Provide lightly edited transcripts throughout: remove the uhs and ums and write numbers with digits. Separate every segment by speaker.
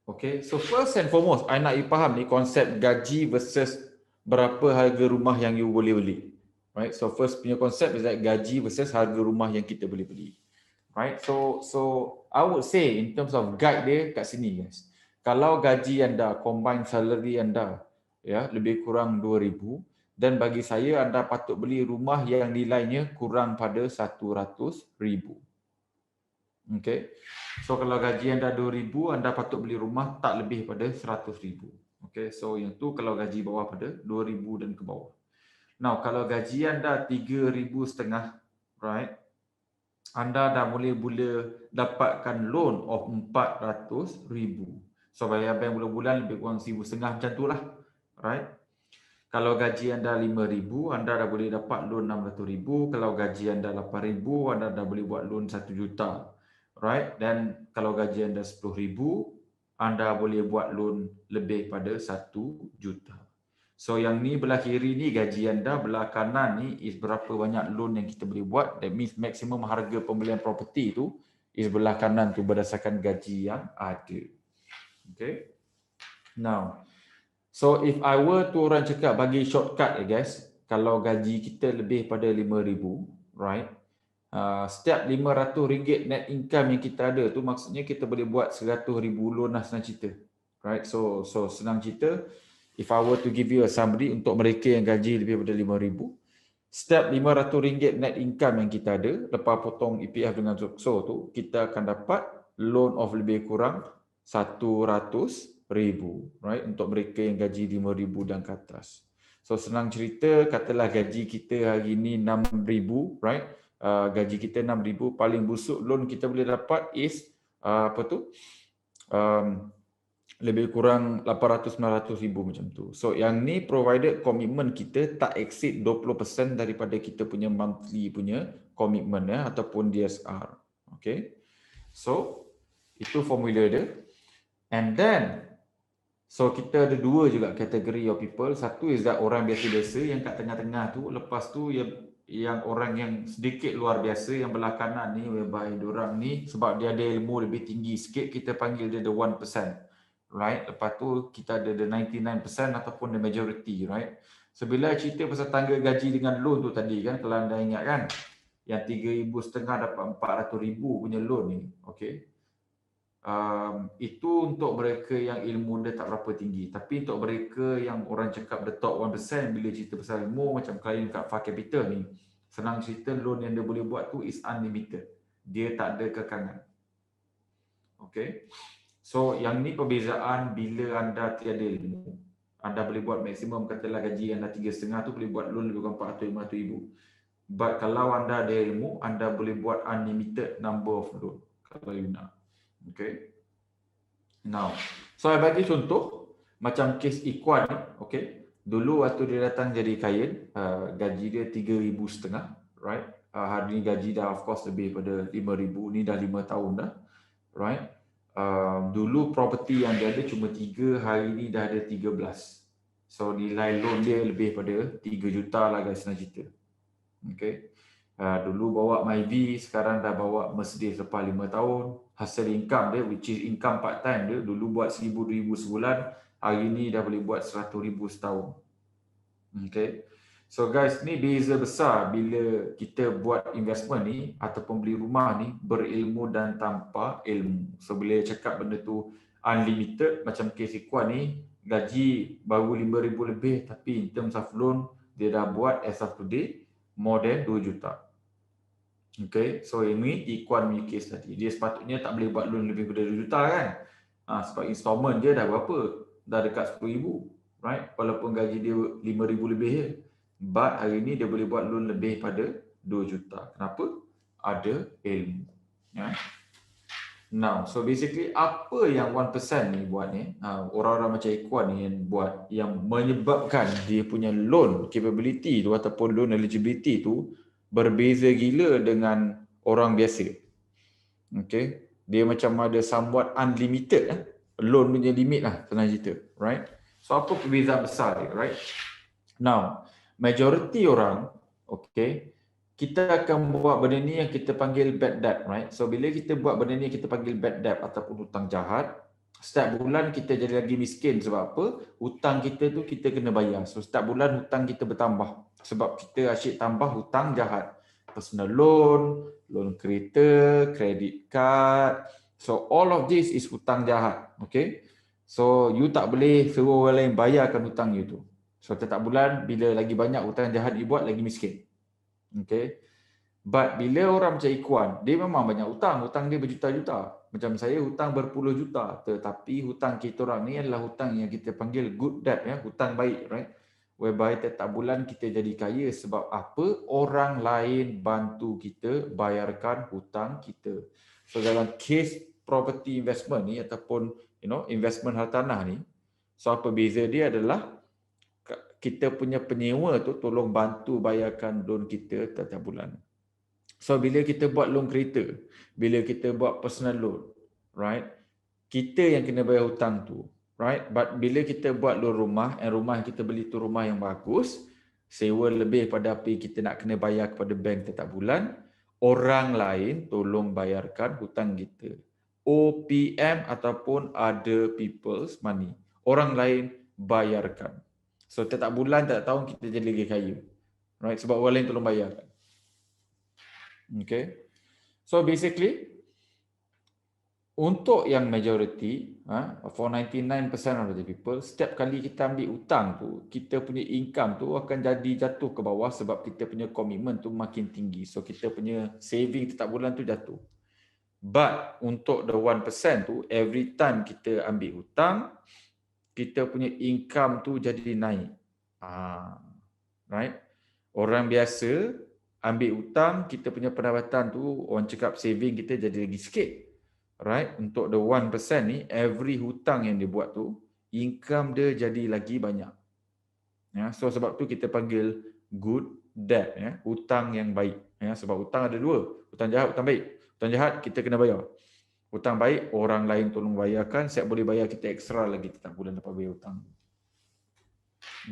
Speaker 1: Okay, so first and foremost, I nak you faham ni konsep gaji versus berapa harga rumah yang you boleh beli. Right, so first punya konsep is like gaji versus harga rumah yang kita boleh beli. Right, so I would say in terms of guide dia kat sini guys. Kalau gaji anda, combined salary anda, ya lebih kurang 2,000, dan bagi saya anda patut beli rumah yang nilainya kurang pada 100,000. Okay. So kalau gaji anda 2,000, anda patut beli rumah tak lebih pada 100,000. Okay. So yang tu kalau gaji bawah pada 2,000 dan ke bawah. Now kalau gaji anda 3,500, right? Anda dah mula dapatkan loan of 400,000. So bayar bank bulan-bulan lebih kurang 1,500 macam tu lah. Right? Kalau gaji anda 5,000, anda dah boleh dapat loan 600,000. Kalau gaji anda 8,000, anda dah boleh buat loan 1 juta. Right? Dan kalau gaji anda 10,000, anda boleh buat loan lebih pada 1 juta. So yang ni belah kiri ni gaji anda, belah kanan ni is berapa banyak loan yang kita boleh buat. That means maksimum harga pembelian property tu is belah kanan tu berdasarkan gaji yang ada. Okay. Now, so if I were to orang cakap bagi shortcut guys, kalau gaji kita lebih pada 5,000, right? Setiap RM500 net income yang kita ada tu maksudnya kita boleh buat 100,000 loan lah senang cerita. Right? So senang cerita, if I were to give you a summary untuk mereka yang gaji lebih daripada 5,000, setiap RM500 net income yang kita ada, lepas potong EPF dengan Zokso tu, kita akan dapat loan of lebih kurang 100,000, right? Untuk mereka yang gaji 5,000 dan ke atas. So senang cerita, katalah gaji kita hari ini 6,000, right? Gaji kita 6,000, paling busuk loan kita boleh dapat is lebih kurang 800-900,000 macam tu. So yang ni provided komitmen kita tak exceed 20% daripada kita punya monthly punya komitmen ya, ataupun DSR. Okay. So itu formula dia. And then so kita ada dua juga kategori of people. Satu is that orang biasa-biasa yang kat tengah-tengah tu. Lepas tu yang orang yang sedikit luar biasa yang belah kanan ni, whereby diorang ni sebab dia ada ilmu lebih tinggi sikit, kita panggil dia the 1%. Right? Lepas tu kita ada the 99% ataupun the majority, right? So bila cerita pasal tangga gaji dengan loan tu tadi kan, kalau anda ingat kan, yang 3,500 dapat 400,000 punya loan ni, okay? Itu untuk mereka yang ilmu dia tak berapa tinggi. Tapi untuk mereka yang orang cakap the top 1%, bila cerita pasal ilmu macam klien kat Far Capital ni, senang cerita loan yang dia boleh buat tu is unlimited. Dia tak ada kekangan. Okay. So yang ni perbezaan bila anda tiada ilmu. Anda boleh buat maksimum, katalah gaji anda 3,500 tu boleh buat loan lebih kurang 400-500,000. But kalau anda ada ilmu, anda boleh buat unlimited number of loan kalau you nak. Okay. Now, so saya bagi contoh macam kes Ikhwan ni, okay. Dulu waktu dia datang jadi klien, gaji dia 3,500, right? Hari ni gaji dah of course lebih pada 5,000, ni dah 5 tahun dah, right? Dulu property yang dia ada cuma 3, hari ni dah ada 13. So nilai loan dia lebih pada 3 juta lah guys, senang cerita. Okay. Dulu bawa Myvi, sekarang dah bawa Mercedes lepas 5 tahun. Hasil income dia, which is income part time dia, dulu buat 1,000 sebulan, hari ni dah boleh buat 100,000 setahun. Okay. So guys, ni beza besar bila kita buat investment ni ataupun beli rumah ni berilmu dan tanpa ilmu. So bila cakap benda tu unlimited, macam kes Ikhwan ni, gaji baru 5,000 lebih, tapi in terms of loan, dia dah buat as of today more than 2 juta. Okay, so ini Ikhwan punya case tadi. Dia sepatutnya tak boleh buat loan lebih daripada 2 juta kan. Sebab installment dia dah berapa? Dah dekat 10,000. Right? Walaupun gaji dia 5,000 lebih je. But hari ni dia boleh buat loan lebih pada 2 juta. Kenapa? Ada ilmu. Ya. Now, so basically apa yang 1% ni buat ni? Orang-orang macam Ikhwan ni yang buat, yang menyebabkan dia punya loan capability tu ataupun loan eligibility tu berbeza gila dengan orang biasa. Okay. Dia macam ada somewhat unlimited loan punya limit lah, senang cerita, right? So apa perbezaan besar dia, right? Now, majority orang, okay, kita akan buat benda ni yang kita panggil bad debt, right? So bila kita buat benda ni kita panggil bad debt ataupun hutang jahat, setiap bulan kita jadi lagi miskin. Sebab apa? Hutang kita tu kita kena bayar. So setiap bulan hutang kita bertambah. Sebab kita asyik tambah hutang jahat. Personal loan, loan kereta, credit card. So all of this is hutang jahat. Okay? So you tak boleh suruh orang lain bayarkan hutang you tu. So setiap bulan bila lagi banyak hutang jahat you buat, lagi miskin. Okay? But bila orang macam Ikhwan, dia memang banyak hutang. Hutang dia berjuta-juta. Macam saya hutang berpuluh juta. Tetapi hutang kita orang ni adalah hutang yang kita panggil good debt, ya, hutang baik, right? Whereby setiap bulan kita jadi kaya sebab apa? Orang lain bantu kita bayarkan hutang kita. So dalam case property investment ni ataupun investment hartanah ni, so apa beza dia adalah kita punya penyewa tu tolong bantu bayarkan loan kita setiap bulan. So bila kita buat loan kereta, bila kita buat personal loan, right? Kita yang kena bayar hutang tu, right? But bila kita buat loan rumah, rumah kita beli tu rumah yang bagus, sewa lebih pada apa yang kita nak kena bayar kepada bank setiap bulan, orang lain tolong bayarkan hutang kita. OPM ataupun other people's money. Orang lain bayarkan. So setiap bulan, setiap tahun kita jadi lagi kaya. Right? Sebab orang lain tolong bayarkan. Okay. So basically, untuk yang majority, for 99% of the people, setiap kali kita ambil hutang tu, kita punya income tu akan jadi jatuh ke bawah sebab kita punya komitmen tu makin tinggi. So kita punya saving setiap bulan tu jatuh. But untuk the 1% tu, every time kita ambil hutang, kita punya income tu jadi naik. Right? Orang biasa ambil hutang, kita punya pendapatan tu, orang cakap saving kita jadi lagi sikit. Right? Untuk the 1% ni, every hutang yang dia buat tu, income dia jadi lagi banyak. Ya, so sebab tu kita panggil good debt, ya, hutang yang baik. Ya, sebab hutang ada dua, hutang jahat, hutang baik. Hutang jahat kita kena bayar. Hutang baik orang lain tolong bayarkan, siap boleh bayar kita ekstra lagi setiap bulan dapat bayar hutang.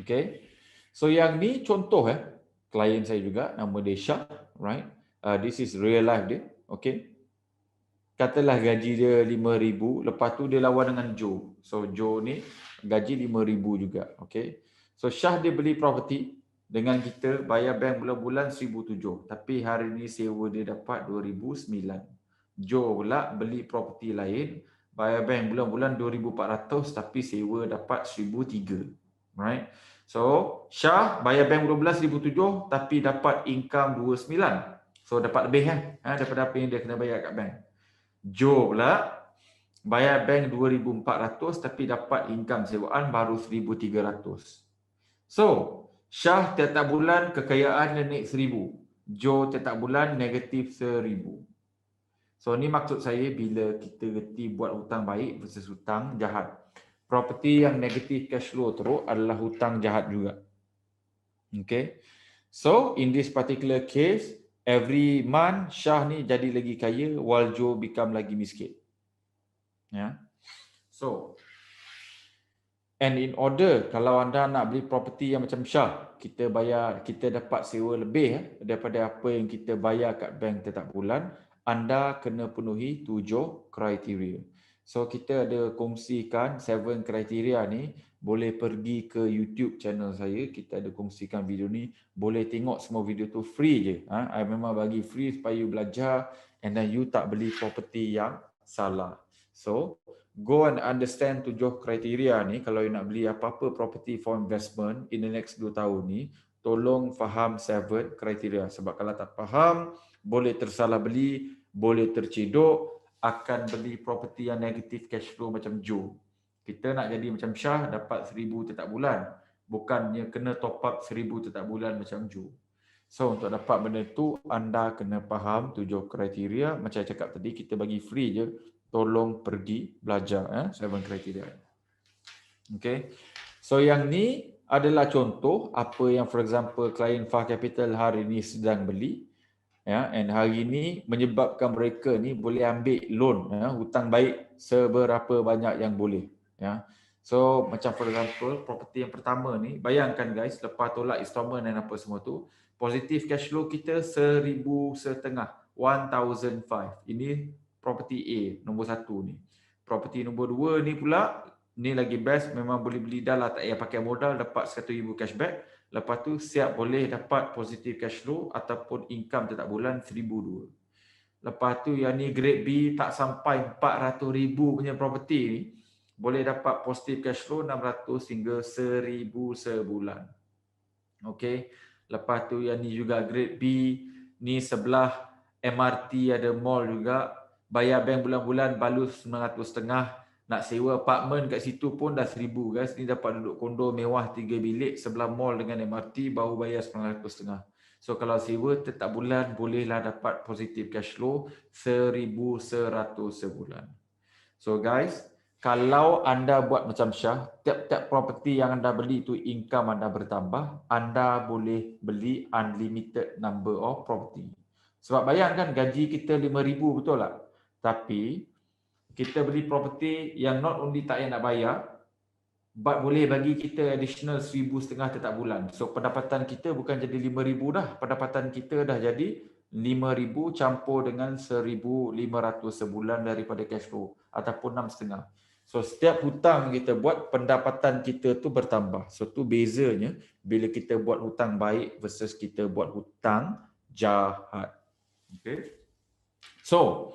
Speaker 1: Okay. So yang ni contoh klien saya juga, nama dia Syah, right? This is real life dia, okay? Katalah gaji dia 5,000, lepas tu dia lawan dengan Joe. So Joe ni gaji 5,000 juga, okay? So Syah dia beli property dengan kita, bayar bank bulan-bulan 1,700, tapi hari ni sewa dia dapat 2,900. Joe pula beli property lain, bayar bank bulan-bulan 2,400, tapi sewa dapat 1,300, right? So, Syah bayar bank bulan-bulan 1,700 tapi dapat income 2,900. So, dapat lebih daripada apa yang dia kena bayar kat bank. Joe pula bayar bank 2,400 tapi dapat income sewaan baru 1,300. So, Syah tiap-tiap bulan kekayaan dia naik 1,000. Joe tiap-tiap bulan negatif 1,000. So, ni maksud saya bila kita reti buat hutang baik versus hutang jahat. Property yang negatif cash flow teruk adalah hutang jahat juga. Okay. So, in this particular case, every month Syah ni jadi lagi kaya while Joe become lagi miskin. Ya. So, and in order kalau anda nak beli property yang macam Syah, kita dapat sewa lebih daripada apa yang kita bayar kat bank setiap bulan, anda kena penuhi 7 kriteria. So kita ada kongsikan 7 kriteria ni, boleh pergi ke YouTube channel saya, kita ada kongsikan video ni, boleh tengok semua video tu free je. I memang bagi free supaya you belajar and then you tak beli property yang salah. So go and understand 7 kriteria ni. Kalau you nak beli apa-apa property for investment in the next 2 tahun ni, tolong faham 7 kriteria. Sebab kalau tak faham, boleh tersalah beli, boleh tercedok, akan beli property yang negatif cash flow macam Joe. Kita nak jadi macam Syah, dapat 1,000 setiap bulan. Bukannya kena top up 1,000 setiap bulan macam Joe. So untuk dapat benda tu, anda kena faham 7 kriteria. Macam saya cakap tadi, kita bagi free je. Tolong pergi belajar 7 kriteria. Okay. So yang ni adalah contoh apa yang for example klien Fah Capital hari ni sedang beli. Ya, and hari ini menyebabkan mereka ni boleh ambil loan, hutang baik seberapa banyak yang boleh. Ya. So macam for example property yang pertama ni, bayangkan guys, lepas tolak installment dan apa semua tu, positif cash flow kita 1,500, 1,500. Ini property A nombor 1 ni. Property nombor 2 ni pula, ni lagi best, memang boleh beli dah lah, tak payah pakai modal, dapat 100,000 cashback. Lepas tu siap boleh dapat positive cash flow ataupun income setiap bulan 1,200. Lepas tu yang ni grade B tak sampai 400,000 punya property ni, boleh dapat positive cash flow 600 hingga 1,000 sebulan. Okey. Lepas tu yang ni juga grade B, ni sebelah MRT ada mall juga, bayar bank bulan-bulan balus 900.5. Nak sewa apartment kat situ pun dah 1,000 guys. Ni dapat duduk kondo mewah 3 bilik sebelah mall dengan MRT, baru bayar 900.5. So kalau sewa tetap bulan bolehlah dapat positive cash flow 1,100 sebulan. So guys, kalau anda buat macam Syah, tiap-tiap property yang anda beli itu income anda bertambah, anda boleh beli unlimited number of property. Sebab bayangkan gaji kita 5,000 betul tak? Tapi kita beli property yang not only tak payah nak bayar, but boleh bagi kita additional 1,500 setiap bulan. So pendapatan kita bukan jadi 5,000 dah, pendapatan kita dah jadi 5,000 campur dengan 1,500 sebulan daripada cash flow ataupun 6,500. So setiap hutang kita buat, pendapatan kita tu bertambah. So tu bezanya bila kita buat hutang baik versus kita buat hutang jahat. Okay. So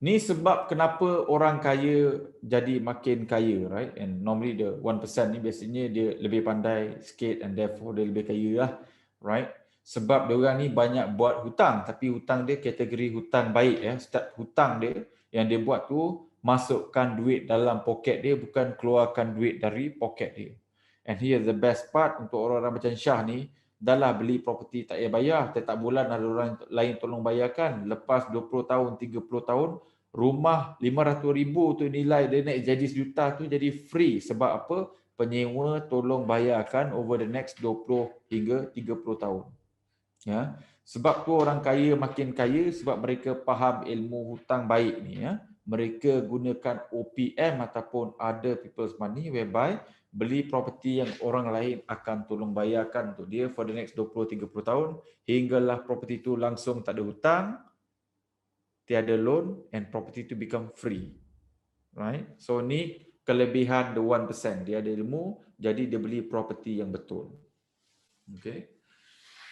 Speaker 1: ni sebab kenapa orang kaya jadi makin kaya, right? And normally the 1% ni biasanya dia lebih pandai sikit and therefore dia lebih kaya lah, right? Sebab dia orang ni banyak buat hutang, tapi hutang dia kategori hutang baik ya. Setiap hutang dia yang dia buat tu masukkan duit dalam poket dia, bukan keluarkan duit dari poket dia. And here's the best part untuk orang-orang macam Syah ni, dah lah beli property tak payah bayar, setiap bulan ada orang lain tolong bayarkan. Lepas 20 tahun, 30 tahun, rumah 500,000 tu nilai dia naik jadi 1,000,000 tu jadi free. Sebab apa? Penyewa tolong bayarkan over the next 20 hingga 30 tahun. Ya. Sebab tu orang kaya makin kaya sebab mereka faham ilmu hutang baik ni ya. Mereka gunakan OPM ataupun other people's money whereby beli property yang orang lain akan tolong bayarkan untuk dia for the next 20-30 tahun hinggalah property tu langsung tak ada hutang, tiada loan and property to become free. Right? So ni kelebihan the 1%. Dia ada ilmu, jadi dia beli property yang betul. Okay.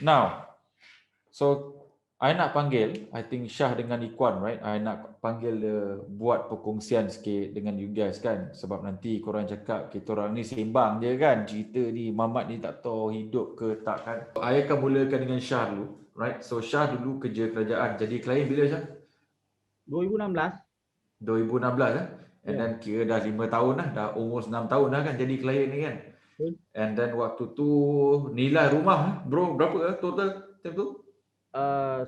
Speaker 1: Now, so I nak panggil, I think Syah dengan Ikhwan, right? I nak panggil buat perkongsian sikit dengan you guys kan. Sebab nanti korang cakap kita orang ni sembang je kan. Cerita ni Mamat ni tak tahu hidup ke tak kan. I akan mulakan dengan Syah dulu, right? So Syah dulu kerja kerajaan. Jadi klien bila Syah?
Speaker 2: 2016.
Speaker 1: 2016 eh? And then kira dah 5 tahun lah, dah almost 6 tahun dah kan jadi klien ni kan. And then waktu tu nilai rumah bro berapa total time tu?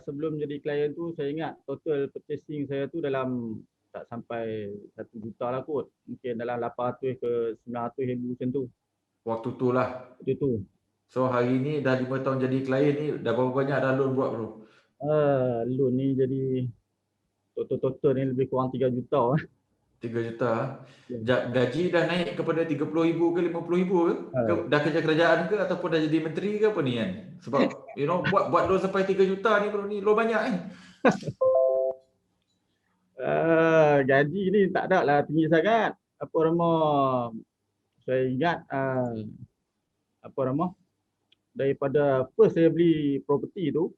Speaker 2: Sebelum jadi klien tu saya ingat total purchasing saya tu dalam tak sampai 1 juta lah kot. Mungkin dalam 800 ke 900 ribu macam tu.
Speaker 1: Waktu tu lah.
Speaker 2: Waktu tu.
Speaker 1: So hari ni dah 5 tahun jadi klien ni, dah berapa banyak dah loan buat bro?
Speaker 2: Loan ni jadi total ni lebih kurang 3 juta.
Speaker 1: 3 juta. Gaji dah naik kepada 30,000 ke 50,000 ke? Dah kerja kerajaan ke ataupun dah jadi menteri ke apa ni kan? Sebab you know buat loan sampai 3 juta ni bro, ni loan banyak kan?
Speaker 2: Gaji ni tak ada lah tinggi sangat. Apa nama? Saya ingat apa nama? Daripada first saya beli property tu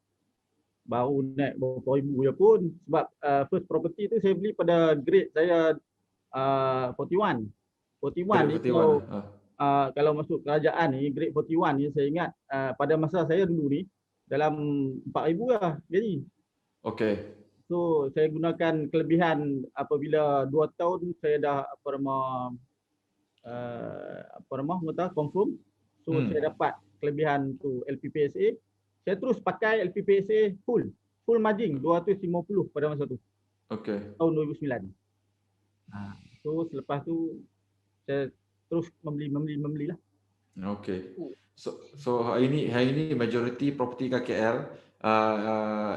Speaker 2: baru naik berapa ribu je pun. Sebab first property tu saya beli pada grade saya 41. 41 ni kalau masuk kerajaan ni grade 41 ni saya ingat pada masa saya dulu ni dalam 4,000 lah gaji.
Speaker 1: Okey.
Speaker 2: So saya gunakan kelebihan apabila 2 tahun saya dah confirm. So saya dapat kelebihan tu LPPSA. Saya terus pakai LPPSA full margin 250 pada masa tu.
Speaker 1: Okey.
Speaker 2: Tahun 2009. So selepas tu saya terus membeli lah.
Speaker 1: Okey. So hari ni majority property KL.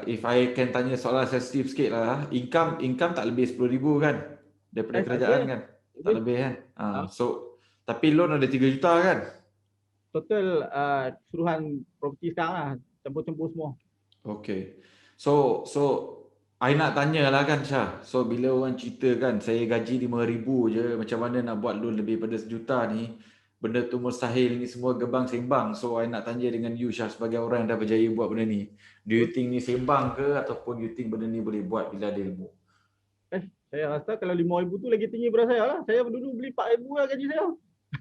Speaker 1: If I can tanya soalan sensitif sikit lah, income tak lebih 10,000 kan daripada kerajaan kan? Tak lebih kan? So tapi loan ada 3 juta kan?
Speaker 2: Total keseluruhan property sekarang lah campur-campur semua.
Speaker 1: Okay. So I nak tanya lah kan Syah. So bila orang cerita kan saya gaji 5,000 je, macam mana nak buat loan lebih pada 1 juta ni. Benda tu mustahil, ni semua gebang sembang. So I nak tanya dengan you Syah sebagai orang yang dah berjaya buat benda ni. Do you think ni sembang ke ataupun you think benda ni boleh buat bila ada ilmu?
Speaker 2: Saya rasa kalau 5,000 tu lagi tinggi daripada saya lah. Saya dulu beli 4,000 lah gaji saya.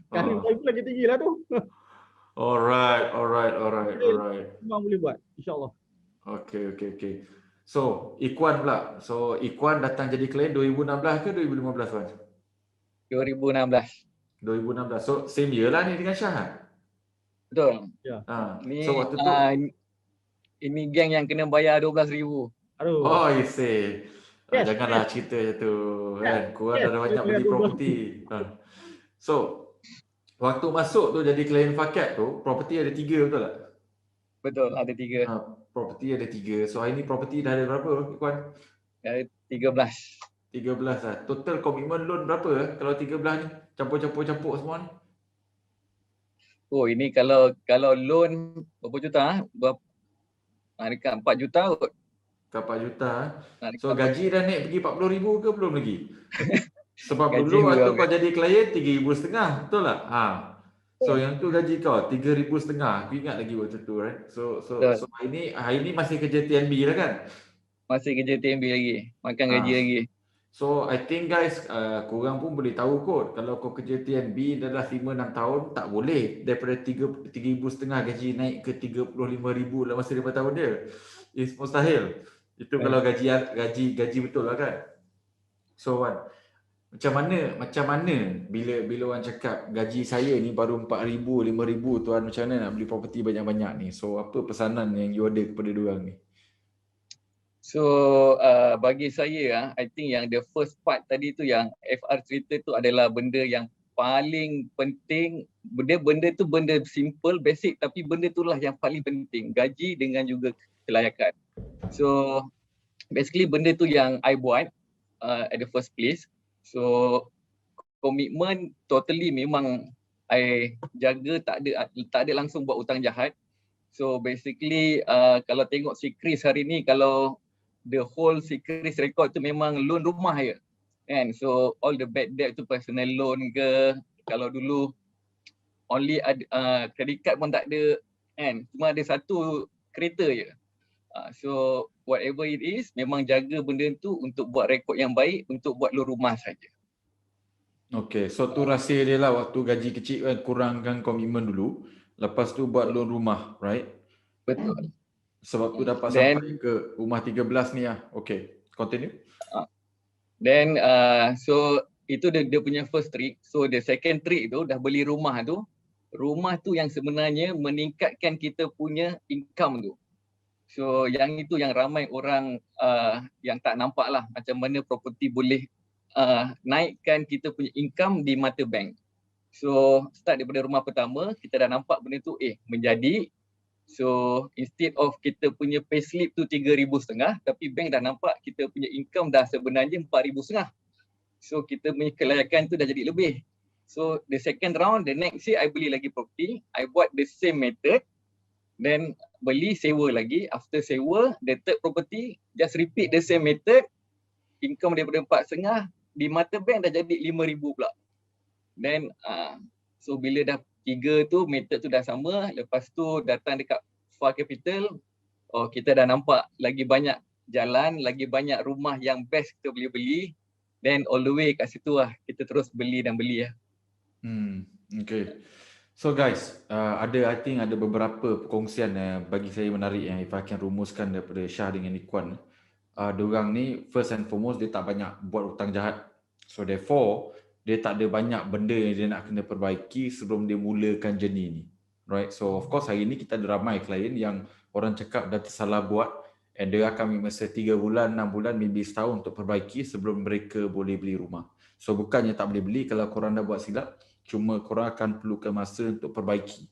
Speaker 2: Kan 5,000 lagi tinggi lah tu.
Speaker 1: Alright.
Speaker 2: Memang boleh buat, insyaAllah.
Speaker 1: Okay. So, Ikhwan pula. So, Ikhwan datang jadi klien 2016 ke 2015 kan?
Speaker 3: 2016.
Speaker 1: 2016. So, same year lah ni dengan Syah.
Speaker 3: Betul.
Speaker 2: Ya.
Speaker 3: Ni
Speaker 1: So, waktu tu
Speaker 3: ini geng yang kena bayar 12,000.
Speaker 2: Aduh.
Speaker 1: oh, you say.
Speaker 2: Yes,
Speaker 1: Janganlah cerita je tu kan. Korang dah banyak beli property. So, waktu masuk tu jadi klien Fakat tu, property ada 3 betul tak?
Speaker 3: Betul, ada 3.
Speaker 1: Property ada 3. So, hari ni property dah ada berapa, Ikhwan?
Speaker 3: Ada 13.
Speaker 1: 13 lah. Total komitmen loan berapa kalau 13 ni? Campur semua ni?
Speaker 3: Oh, ini kalau loan berapa juta? Dekat 4 juta kot.
Speaker 1: Ke 4 juta. So gaji dah naik pergi 40,000 ke belum lagi? Sebab
Speaker 3: Gaji
Speaker 1: dulu waktu
Speaker 3: belum.
Speaker 1: kau jadi klien 3,500, betul tak? So yang tu gaji kau 3,500. Aku ingat lagi waktu tu, right? So hari ni masih kerja TNB lah kan?
Speaker 3: Masih kerja TNB lagi. Makan gaji lagi.
Speaker 1: So I think guys, korang pun boleh tahu kot kalau kau kerja TNB dah 5-6 tahun, tak boleh daripada 3,500 gaji naik ke 35,000 dalam masa 5 tahun dia. It's mustahil. Itu kalau gaji betul lah kan. So Wan, macam mana bila orang cakap gaji saya ni baru 4,000, 5,000 tuan, macam mana nak beli property banyak-banyak ni? So apa pesanan yang you ada kepada diorang ni?
Speaker 3: So bagi saya I think yang the first part tadi tu yang FR cerita tu adalah benda yang paling penting. Benda tu benda simple, basic, tapi benda itulah yang paling penting. Gaji dengan juga kelayakan. So basically benda tu yang I buat at the first place. So komitmen totally memang I jaga, tak ada langsung buat hutang jahat. So basically kalau tengok si Chris hari ni, kalau the whole si Chris record tu memang loan rumah je kan. So all the bad debt tu personal loan ke, kalau dulu only ada credit card pun tak ada kan, cuma ada 1 kereta je. So whatever it is, memang jaga benda tu untuk buat rekod yang baik, untuk buat loan rumah saja.
Speaker 1: Okay, so tu rahsia dia lah waktu gaji kecil kan, kurangkan komitmen dulu, lepas tu buat loan rumah, right?
Speaker 3: Betul.
Speaker 1: Sebab tu dapat sampai ke rumah 13 ni lah. Okay, continue.
Speaker 3: Then so itu dia punya first trick. So the second trick tu, dah beli rumah tu yang sebenarnya meningkatkan kita punya income tu. So yang itu yang ramai orang yang tak nampak lah, macam mana property boleh naikkan kita punya income di mata bank. So start daripada rumah pertama, kita dah nampak benda tu menjadi. So instead of kita punya payslip tu 3,500, tapi bank dah nampak kita punya income dah sebenarnya 4,500. So kita punya kelayakan tu dah jadi lebih. So the second round, the next year I beli lagi property, I buat the same method, then beli, sewa lagi. After sewa, the third property, just repeat the same method, income daripada 4,500, di mata bank dah jadi 5,000 pula. Then so bila dah 3 tu, method tu dah sama, lepas tu datang dekat Far Capital, kita dah nampak lagi banyak jalan, lagi banyak rumah yang best kita boleh beli. Then all the way kat situ lah, kita terus beli lah.
Speaker 1: Okay. So guys, I think ada beberapa perkongsian bagi saya menarik yang if I can rumuskan daripada Syah dengan Ikhwan. Diorang ni first and foremost dia tak banyak buat hutang jahat. So therefore, dia tak ada banyak benda yang dia nak kena perbaiki sebelum dia mulakan journey ni. Right? So of course hari ni kita ada ramai klien yang orang cakap dah tersalah buat and dia akan ambil masa 3 bulan, 6 bulan, maybe setahun untuk perbaiki sebelum mereka boleh beli rumah. So bukannya tak boleh beli kalau korang dah buat silap, cuma korang akan perlukan masa untuk perbaiki.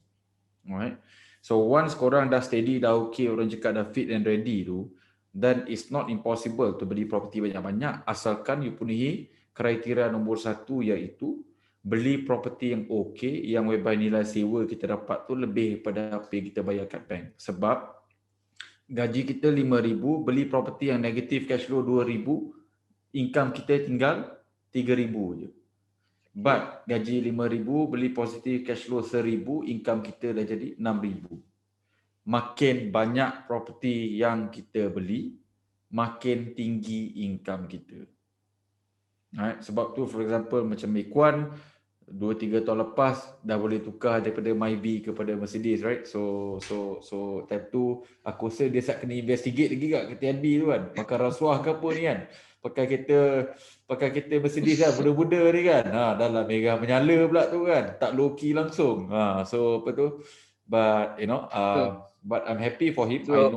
Speaker 1: Alright? So once korang dah steady, dah okay, orang cakap dah fit and ready tu, then it's not impossible to beli property banyak-banyak asalkan you penuhi kriteria nombor 1, iaitu beli property yang okey, yang whereby nilai sewa kita dapat tu lebih daripada apa yang kita bayar kat bank. Sebab gaji kita 5,000, beli property yang negatif cash flow 2,000, income kita tinggal 3,000 je. But gaji 5,000, beli positif cash flow 1,000, income kita dah jadi 6,000. Makin banyak property yang kita beli, makin tinggi income kita. Right? Sebab tu for example macam Ikuan 2-3 tahun lepas dah boleh tukar daripada Myvi kepada Mercedes, right? So time tu aku rasa dia nak kena investigate lagi kat TNB tu kan. Pakai rasuah ke apa ni kan. Pakai kereta Mercedes kan, buda-buda ni kan. Dah lah merah menyala pula tu kan. Tak low key langsung. So apa tu? But you know, but I'm happy for him.
Speaker 3: So,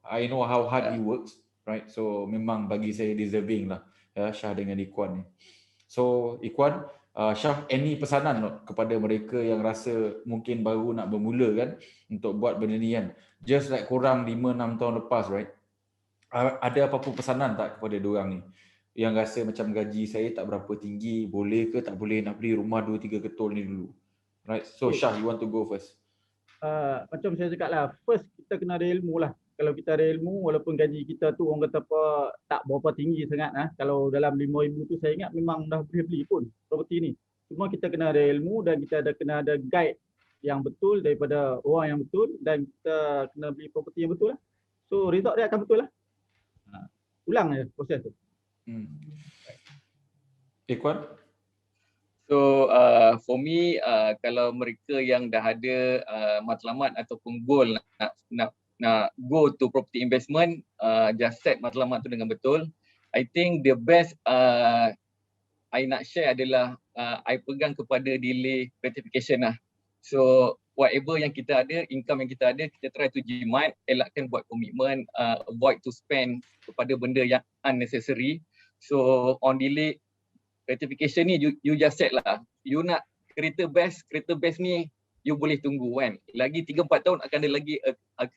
Speaker 1: I know how hard he works, right? So memang bagi saya deserving lah ya, Syah dengan Ikuan ni. So Ikuan, Syah, any pesanan kepada mereka yang rasa mungkin baru nak bermula kan untuk buat benda ni kan? Just like korang 5-6 tahun lepas, right? Ada apa-apa pesanan tak kepada diorang ni? Yang rasa macam gaji saya tak berapa tinggi, boleh ke tak boleh nak beli rumah 2-3 ketul ni dulu? Right? So Syah, you want to go first?
Speaker 2: Macam saya cakap lah, first kita kena ada ilmu lah. Kalau kita ada ilmu, walaupun gaji kita tu orang kata apa tak berapa tinggi sangat, kalau dalam 5,000 tu saya ingat memang dah boleh beli pun property ni. Cuma kita kena ada ilmu dan kita kena ada guide yang betul daripada orang yang betul dan kita kena beli property yang betul lah. So result dia akan betul lah. Ulang je proses tu.
Speaker 1: Ikuan?
Speaker 3: So for me, kalau mereka yang dah ada matlamat ataupun goal nak go to property investment, just set matlamat tu dengan betul. I think the best I nak share adalah I pegang kepada delay gratification lah. So whatever yang kita ada, income yang kita ada, kita try to jimat, elakkan buat komitmen, avoid to spend kepada benda yang unnecessary. So on delay gratification ni you just set lah. You nak kereta best ni you boleh tunggu kan. Lagi 3-4 tahun akan ada lagi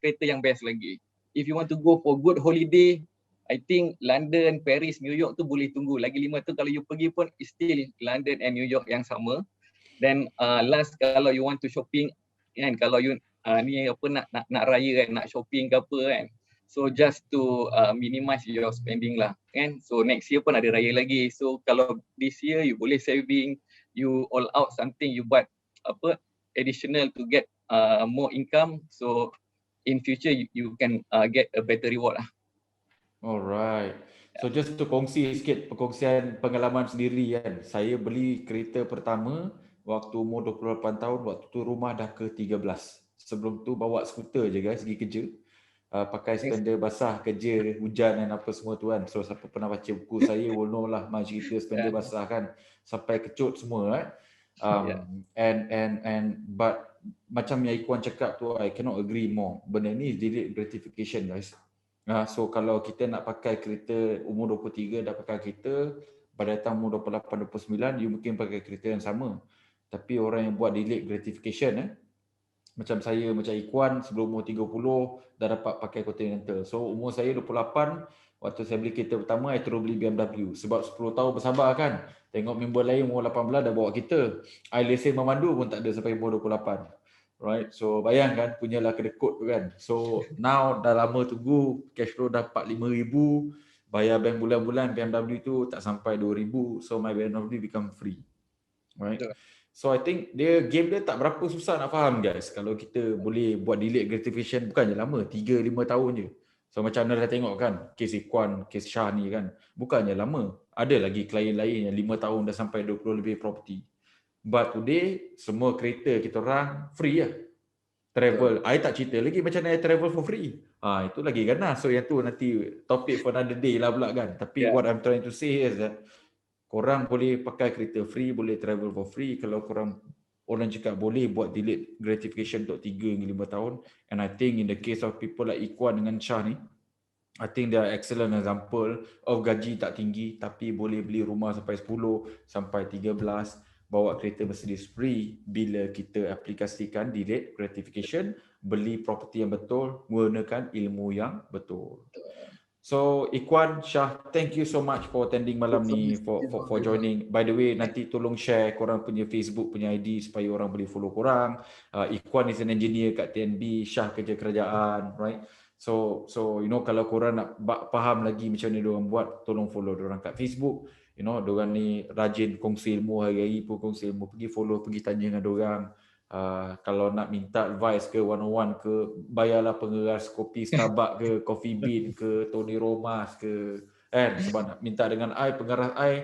Speaker 3: kereta yang best lagi. If you want to go for good holiday, I think London, Paris, New York tu boleh tunggu. Lagi 5 tahun kalau you pergi pun still London and New York yang sama. Then last kalau you want to shopping kan, kalau you ni apa nak raya kan, nak shopping ke apa kan. So just to minimize your spending lah kan. So next year pun ada raya lagi. So kalau this year you boleh saving, you all out something, you buat apa additional to get more income. So in future you can get a better reward lah.
Speaker 1: Alright. So just to kongsi sikit perkongsian pengalaman sendiri kan. Saya beli kereta pertama waktu umur 28 tahun, waktu tu rumah dah ke 13. Sebelum tu bawa skuter je guys pergi kerja. Pakai spender basah kerja hujan dan apa semua tu kan. So siapa pernah baca buku saya will know lah macam cerita spender basah kan sampai kecut semua kan. But macam yang Ikuan cakap tu, I cannot agree more. Benda ni delayed gratification guys. So kalau kita nak pakai kereta umur 23 dah pakai kereta, pada datang umur 28, 29 you mungkin pakai kereta yang sama. Tapi orang yang buat delayed gratification macam saya, macam Ikuan sebelum umur 30 dah dapat pakai Continental. So umur saya 28, waktu saya beli kereta pertama, I terus beli BMW. Sebab 10 tahun bersabar kan. Tengok member lain umur 18 dah bawa kereta. I lesen memandu pun tak ada sampai umur 28. Right, so bayangkan punyalah kedekut tu kan. So now dah lama tunggu, cash flow dapat 5,000, bayar bank bulan-bulan, BMW tu tak sampai 2,000. So my BMW become free. Right. So I think game dia tak berapa susah nak faham guys. Kalau kita boleh buat delayed gratification, bukannya lama, 3-5 tahun je. So macam anda dah tengok kan, kes Ikuan, kes Syah ni kan, bukannya lama. Ada lagi klien lain yang 5 tahun dah sampai 20 lebih property. But today, semua kereta kita orang free lah. Travel, I tak cerita lagi macam mana I travel for free. Itu lagi ganas. So yang tu nanti topik for another day lah pula kan. Tapi what I'm trying to say is that korang boleh pakai kereta free, boleh travel for free. Kalau korang, orang cakap boleh buat delayed gratification untuk 3 hingga 5 tahun. And I think in the case of people like Ikuan dengan Syah ni, I think they are excellent example of gaji tak tinggi tapi boleh beli rumah sampai 10, sampai 13, bawa kereta Mercedes free bila kita aplikasikan delayed gratification, beli property yang betul, menggunakan ilmu yang betul. So Ikuan, Syah, thank you so much for attending malam ni, for joining. By the way, nanti tolong share korang punya Facebook punya ID supaya orang boleh follow korang. Ikuan is an engineer kat TNB, Syah kerja kerajaan, right? So you know, kalau korang nak faham lagi macam mana diorang buat, tolong follow diorang kat Facebook. You know, diorang ni rajin kongsi ilmu, hari-hari pun kongsi ilmu. Pergi follow, pergi tanya dengan diorang. Kalau nak minta advice ke, one-on-one ke, bayarlah pengeras kopi Starbucks ke, Coffee Bean ke, Tony Romas ke, kan? Sebab nak minta dengan I, pengeras I,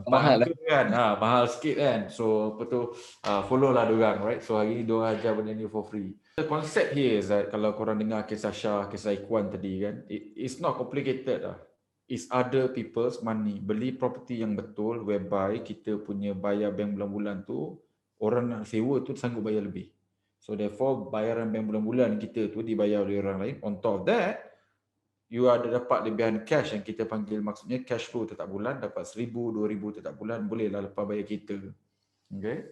Speaker 3: Mahal
Speaker 1: ke kan, mahal sikit kan. So apa tu, follow lah diorang, right? So hari ni diorang ajar benda ni for free. The concept here is that kalau korang dengar kisah Syah, kisah Ikhwan tadi kan, it's not complicated lah. It's other people's money. Beli property yang betul whereby kita punya bayar bank bulan-bulan tu, orang nak sewa tu sanggup bayar lebih. So therefore bayaran bank bulan-bulan kita tu dibayar oleh orang lain. On top of that, you ada dapat lebihan cash yang kita panggil, maksudnya cash flow tetap bulan, dapat 1,000, 2,000 tetap bulan, bolehlah lepas bayar kita. Okay.